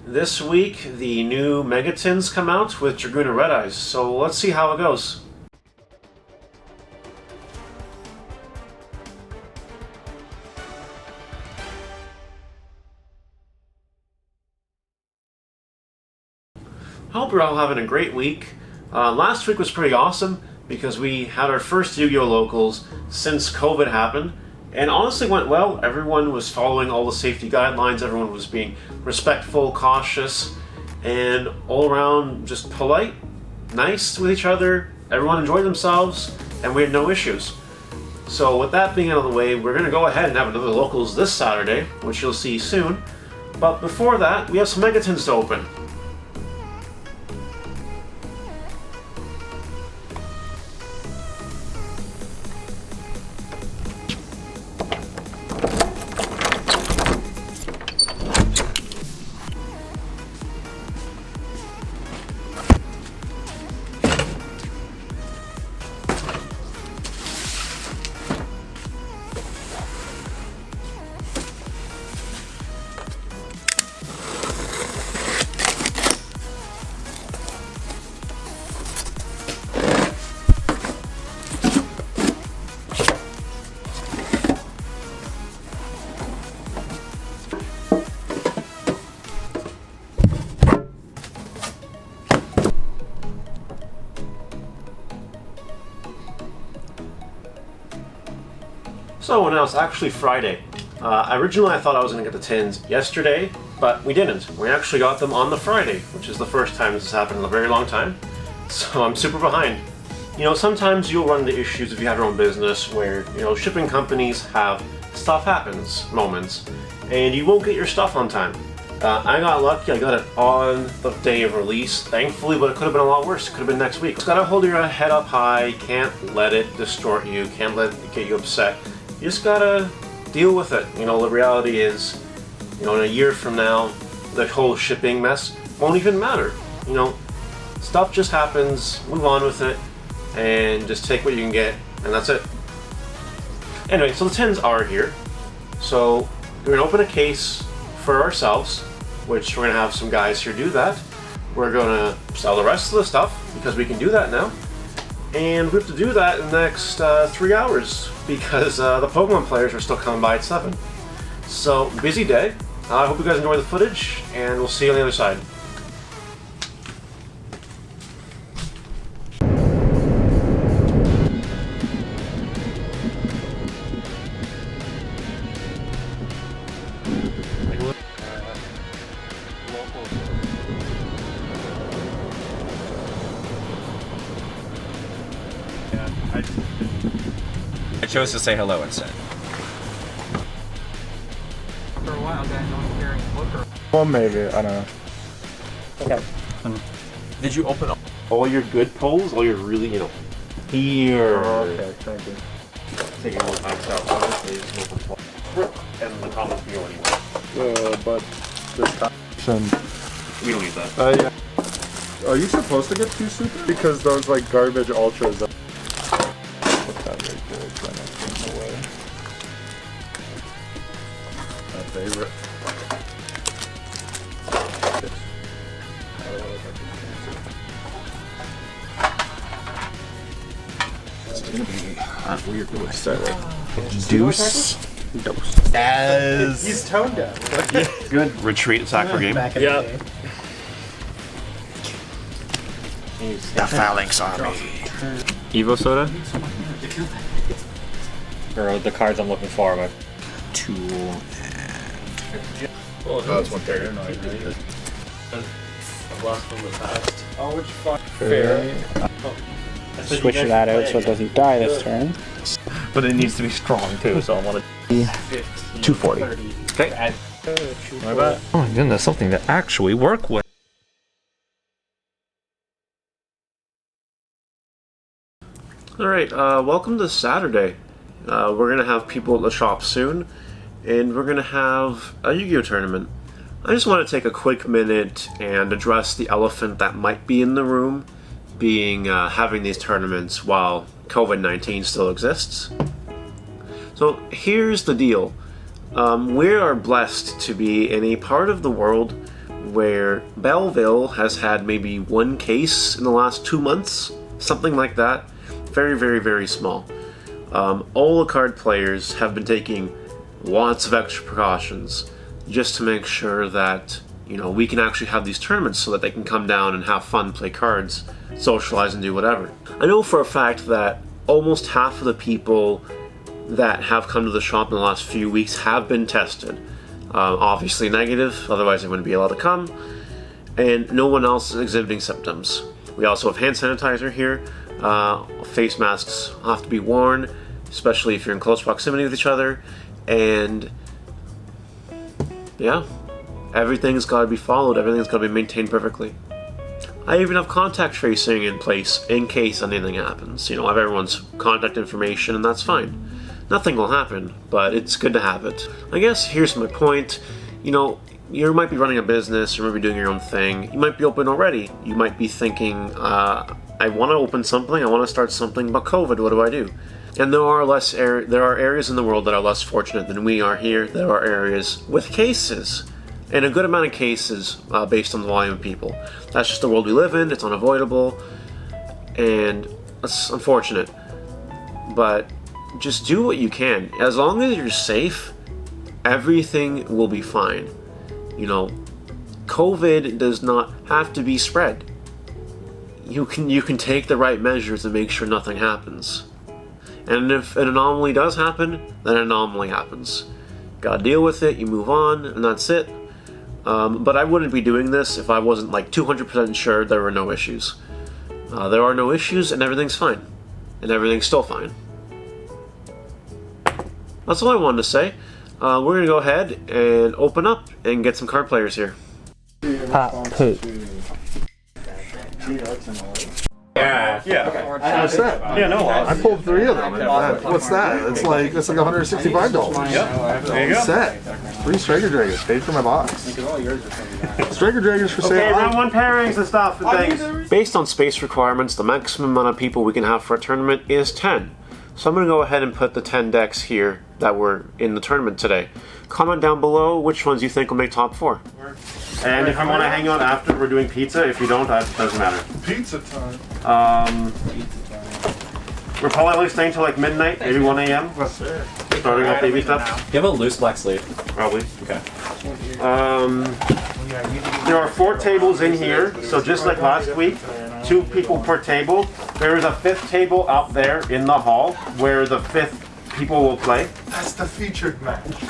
This week, the new Mega TINS come out with Dragoon and Red-Eyes, so let's see how it goes. Hope you're all having a great week. Last week was pretty awesome because we had our first Yu-Gi-Oh locals since COVID happened, and honestly went well. Everyone was following all the safety guidelines, everyone was being respectful, cautious, and all around just polite, nice with each other. Everyone enjoyed themselves, and we had no issues. So with that being out of the way, we're going to go ahead and have another locals this Saturday, which you'll see soon. But before that, we have some Mega TINS to open. So now it's actually Friday. Originally I thought I was going to get the TINS yesterday, but we didn't. We actually got them on the Friday, which is the first time this has happened in a very long time. So I'm super behind. You know, sometimes you'll run into issues if you have your own business where, you know, shipping companies have stuff happens moments, and you won't get your stuff on time. I got lucky, I got it on the day of release, thankfully, but it could have been a lot worse. It could have been next week. Just gotta hold your head up high, can't let it distort you, can't let it get you upset. You just gotta deal with it. You know, the reality is, you know, in a year from now, the whole shipping mess won't even matter. You know, stuff just happens, move on with it, and just take what you can get, and that's it. Anyway, so the TINS are here. So we're gonna open a case for ourselves, which we're gonna have some guys here do that. We're gonna sell the rest of the stuff, because we can do that now. And we have to do that in the next 3 hours because the Pokemon players are still coming by at 7. So, busy day. I hope you guys enjoy the footage, and we'll see you on the other side. I chose to say hello instead. For a while, guys, no one's carrying a book or... Well, maybe. I don't know. Okay. Did you open all your good pulls? All your really, you know, here. Oh, okay, thank you. Taking all the time out. Obviously, just open and the common feel anymore. But this time... We don't need that. Yeah. Are you supposed to get 2 super? Because those, like, garbage ultras... Favorite. It's gonna be weird to start with. Deuce. Dose. Yes. He's tone deaf. Good. Retreat attack per game. Yep. The Phalanx Army. Evo Soda? Or the cards I'm looking for. My Tool and... Oh, that's 130. Blast from the past. Oh, which fuck? Fairy. Switch that out so it doesn't die this turn. But it needs to be strong too, so I want to... 240. Okay. Oh my goodness, something to actually work with. Alright, welcome to Saturday. We're gonna have people at the shop soon, and we're gonna have a Yu-Gi-Oh tournament. I just want to take a quick minute and address the elephant that might be in the room, being having these tournaments while COVID-19 still exists. So here's the deal. We are blessed to be in a part of the world where Belleville has had maybe 1 case in the last 2 months, something like that. Very, very, very small. All the card players have been taking lots of extra precautions just to make sure that, you know, we can actually have these tournaments so that they can come down and have fun, play cards, socialize, and do whatever. I know for a fact that almost half of the people that have come to the shop in the last few weeks have been tested. Obviously negative, otherwise they wouldn't be allowed to come, and no one else is exhibiting symptoms. We also have hand sanitizer here. Face masks have to be worn, especially if you're in close proximity with each other, and yeah, everything's got to be followed, everything's got to be maintained perfectly. I even have contact tracing in place in case anything happens. You know, I have everyone's contact information, and that's fine. Nothing will happen, but it's good to have it. I guess here's my point. You know, you might be running a business, you might be doing your own thing, you might be open already. You might be thinking, I want to open something, I want to start something, but COVID, what do I do? And there are areas in the world that are less fortunate than we are here. There are areas with cases, and a good amount of cases based on the volume of people. That's just the world we live in, it's unavoidable, and that's unfortunate. But just do what you can. As long as you're safe, everything will be fine. You know, COVID does not have to be spread. You can take the right measures to make sure nothing happens. And if an anomaly does happen, then an anomaly happens. Gotta deal with it, you move on, and that's it. But I wouldn't be doing this if I wasn't like 200% sure there were no issues. There are no issues, and everything's fine. And everything's still fine. That's all I wanted to say. We're going to go ahead and open up and get some card players here. Pop, poo. Yeah. What's that? Yeah, no. I pulled 3 of them. What's that? It's like $165. Yeah. There you go. Set. 3 Striker Dragons. Paid for my box. Striker Dragons for Okay, sale. round 1 pairings and stuff and things. Based on space requirements, the maximum amount of people we can have for a tournament is 10. So I'm going to go ahead and put the 10 decks here that were in the tournament today. Comment down below which ones you think will make top 4. And if you want to hang out after, we're doing pizza. If you don't, that doesn't matter. Pizza time. We're probably only staying till like midnight, maybe 1 a.m. Starting up baby stuff. You have a loose black sleeve. Probably. Okay. There are 4 tables in here, so just like last week, 2 people per table. There is a 5th table out there in the hall where the 5th people will play. That's the featured match.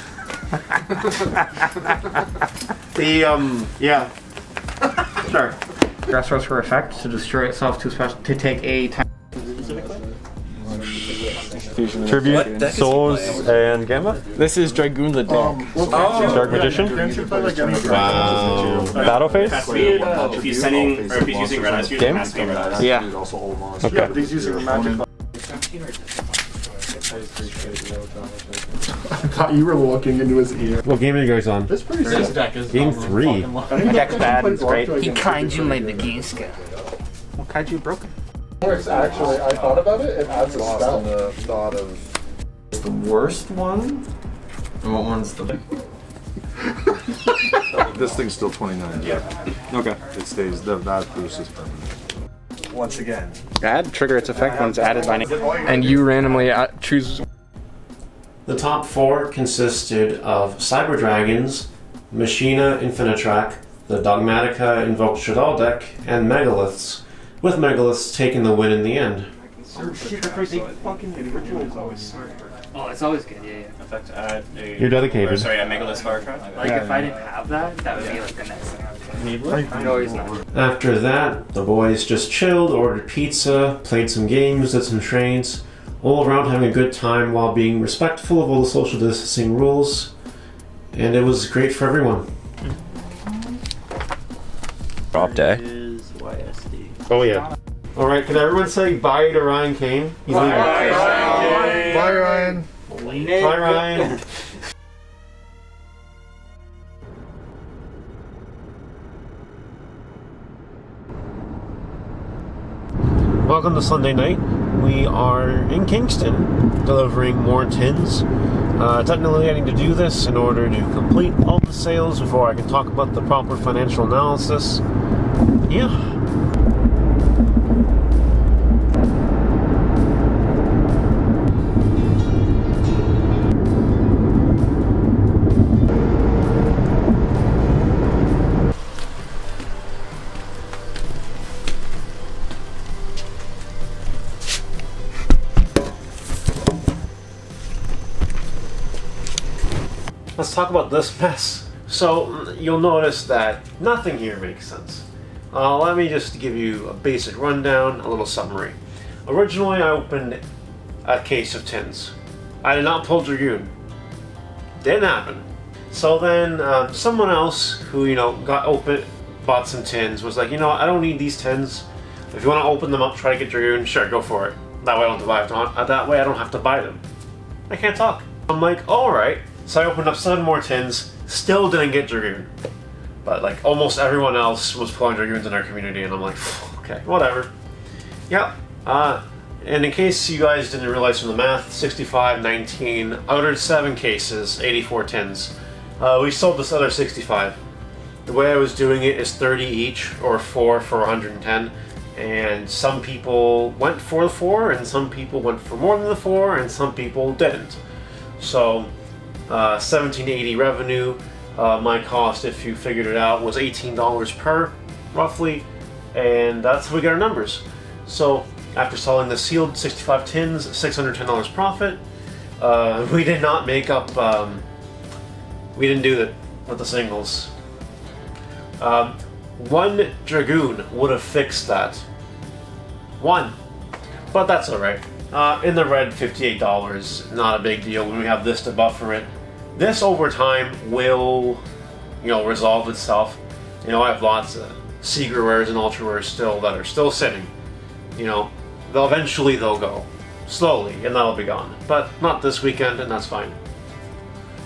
Yeah. Sure. Dress rose for effect to destroy itself to take a time. Tribute, Souls, and Gamma. This is Dragoon the deck. Dark Magician. Wow. Battle Phase. If he's sending, or if he's using Red-Eyes, it Game? has to be Red-Eyes. Yeah. Okay. Yeah, but he's using the magic. I thought you were looking into his ear. What game are you guys on? That's pretty sick. Game 3. Deck's bad, it's great. Kaiju made the game scale. What kaiju broken? It's actually, I thought about it, it adds a spell. The thought of the worst one? And what one's the... This thing's still 29. Yeah. Okay. It stays, that boost is permanent. Once again. Add, trigger its effect when it's added by name. And you randomly choose. The top 4 consisted of Cyber Dragons, Machina Infinitrack, the Dogmatica Invoked Shadal deck, and Megaliths, with Megaliths taking the win in the end. Oh, it's always good, yeah. In fact, add a... You're dedicated. Or, sorry, a Megalith Fire Trap. Like, if I didn't have that, that would be like the next thing. No, he's not. After that, the boys just chilled, ordered pizza, played some games, did some trades, all around having a good time while being respectful of all the social distancing rules, and it was great for everyone. Drop day. Oh yeah. Alright, can everyone say bye to Ryan Kane? He's leaving. Bye, Ryan. Bye, Ryan. Welcome to Sunday night. we are in Kingston delivering more tins. Technically I need to do this in order to complete all the sales before I can talk about the proper financial analysis. Yeah. Let's talk about this mess. So, you'll notice that nothing here makes sense. Let me just give you a basic rundown, a little summary. Originally, I opened a case of tins. I did not pull Dragoon. Didn't happen. So then, someone else who, bought some tins was like, I don't need these tins. If you want to open them up, try to get Dragoon, sure, go for it. That way I don't have to buy them. That way I don't have to buy them. I can't talk. I'm like, alright. So I opened up 7 more tins, still didn't get Dragoon. But like almost everyone else was pulling Dragoons in our community, and I'm like, okay, whatever. Yep. And in case you guys didn't realize from the math, 65, 19, out of 7 cases, 84 tins. We sold this other 65. The way I was doing it is 30 each, or 4 for 110. And some people went for the 4, and some people went for more than the 4, and some people didn't. So, 1780 revenue. My cost, if you figured it out, was $18 per, roughly, and that's how we got our numbers. So, after selling the sealed 65 tins, $610 profit. We did not make up. We didn't do it with the singles. 1 Dragoon would have fixed that. 1, but that's all right. In the red, $58, not a big deal when we have this to buffer it. This over time will, resolve itself. I have lots of secret rares and ultra rares still that are still sitting. Eventually they'll go. Slowly, and that'll be gone. But not this weekend, and that's fine.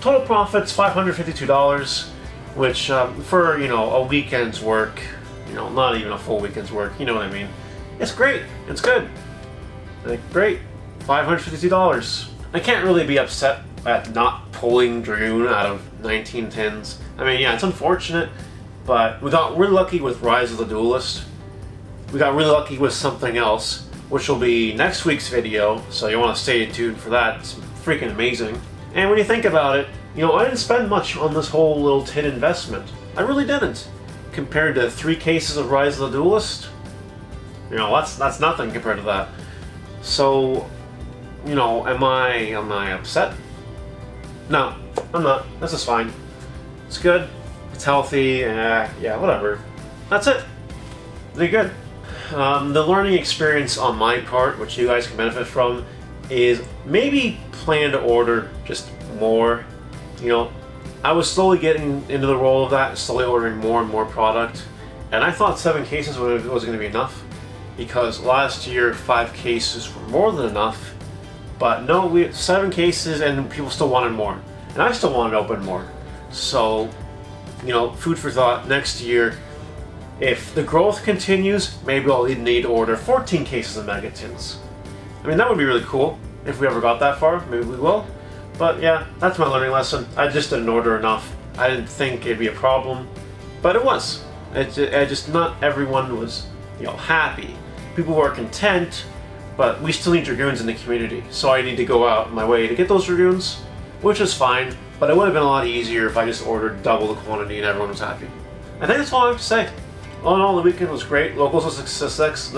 Total profits, $552, which for, a weekend's work, not even a full weekend's work, you know what I mean. It's great. It's good. Great, $552. I can't really be upset at not pulling Dragoon out of 19 tins. I mean, yeah, it's unfortunate, but we got really lucky with Rise of the Duelist. We got really lucky with something else, which will be next week's video, so you want to stay tuned for that. It's freaking amazing. And when you think about it, I didn't spend much on this whole little tin investment. I really didn't. Compared to 3 cases of Rise of the Duelist, that's nothing compared to that. So, am I upset? No, I'm not. This is fine. It's good. It's healthy. Yeah, whatever. That's it. They're good. The learning experience on my part, which you guys can benefit from, is maybe plan to order just more. I was slowly getting into the role of that, slowly ordering more and more product. And I thought 7 cases was going to be enough, because last year 5 cases were more than enough. But no, we had 7 cases and people still wanted more. And I still wanted to open more. So, food for thought, next year, if the growth continues, maybe I'll need to order 14 cases of Mega Tins. I mean, that would be really cool. If we ever got that far, maybe we will. But yeah, that's my learning lesson. I just didn't order enough. I didn't think it'd be a problem. But it was. Not everyone was, happy. People were content, but we still need Dragoons in the community. So I need to go out my way to get those Dragoons, which is fine. But it would have been a lot easier if I just ordered double the quantity and everyone was happy. I think that's all I have to say. All in all, the weekend was great. Locals was a success.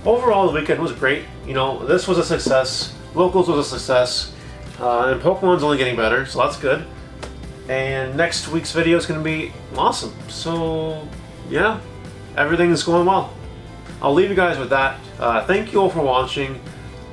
Overall, the weekend was great. This was a success. Locals was a success. And Pokemon's only getting better, so that's good. And next week's video is going to be awesome. So, yeah, everything is going well. I'll leave you guys with that. Thank you all for watching.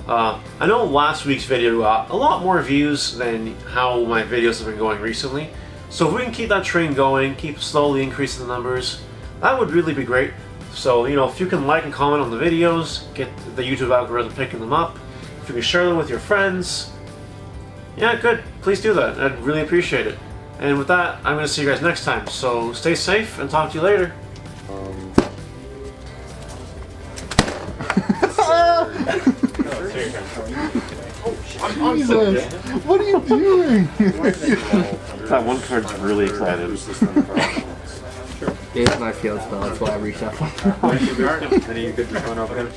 I know last week's video got a lot more views than how my videos have been going recently. So if we can keep that train going, keep slowly increasing the numbers, that would really be great. So, if you can like and comment on the videos, get the YouTube algorithm picking them up. If you can share them with your friends, yeah, good. Please do that. I'd really appreciate it. And with that, I'm going to see you guys next time. So stay safe and talk to you later. Jesus! What are you doing? That one card's really excited. It's my field spell, that's why I reached out. Any good just going over him?